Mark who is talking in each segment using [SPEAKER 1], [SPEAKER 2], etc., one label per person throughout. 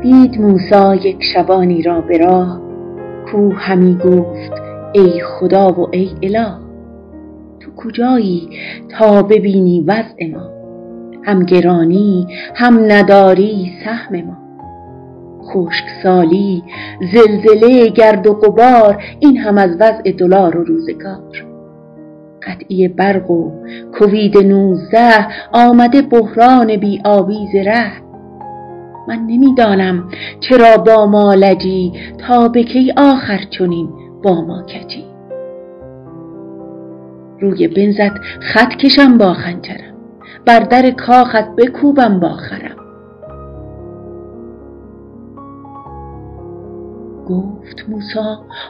[SPEAKER 1] دید موسی یک شبانی را به راه، کو همی گفت ای خدا و ای اله. تو کجایی تا ببینی وضع ما، هم گرانی هم نداری سهم ما. خشکسالی، زلزله، گرد و غبار، این هم از وضع دلار و روزگار. قطعی برق و کووید 19 آمده بحران بی آویز ره. من نمیدانم چرا با ما لجی، تا به کی آخر چنین با ما کجی. روی بنزت خط کشم با خنجرم، بر در کاخت بکوبم با خرم. گفت موسی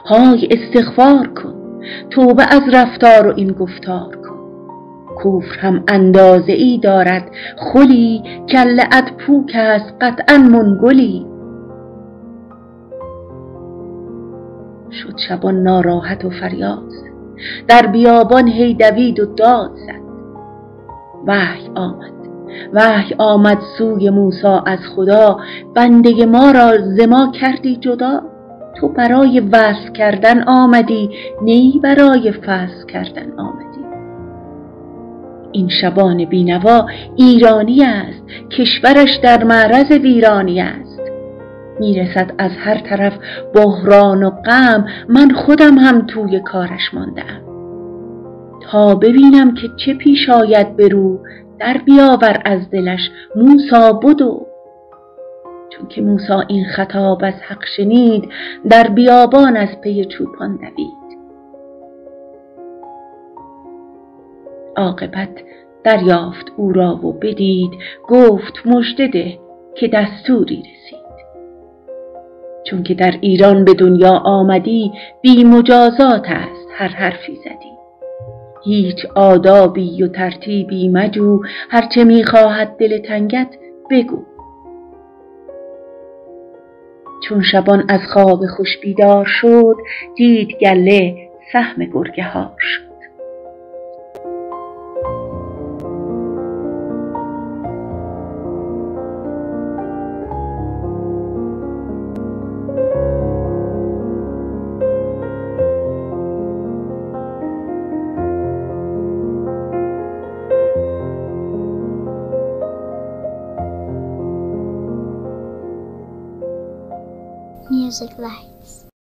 [SPEAKER 1] های استغفار کن، توبه از رفتار و این گفتار کن. کفر هم اندازه ای دارد خلی، کله ات پوک است قطعا منگلی. شد شبان ناراحت و فریاد زد، در بیابان هی دوید و داد زد. وحی آمد سوی موسی از خدا، بنده ما را ز ما کردی جدا. تو برای وصل کردن آمدی، نی برای فصل کردن آمدی. این شبان بینوا ایرانی است، کشورش در معرض ویرانی است. میرسد از هر طرف بحران و غم، من خودم هم توی کارش مانده‌ام. تا ببینم که چه پیش آید برو، در بیاور از دلش موسی بدو. چون که موسی این خطاب از حق شنید، در بیابان از پی چوپان دوید. عاقبت دریافت او را و بدید، گفت مژده ده که دستوری رسید. چون که در ایران به دنیا آمدی، بی مجازات است هر حرفی زدی. هیچ آدابی و ترتیبی مجو، هرچه میخواهد دل تنگت بگو. چون شبان از خواب خوش بیدار شد، دید گله سهم گرگه هار شد.
[SPEAKER 2] Music Lights.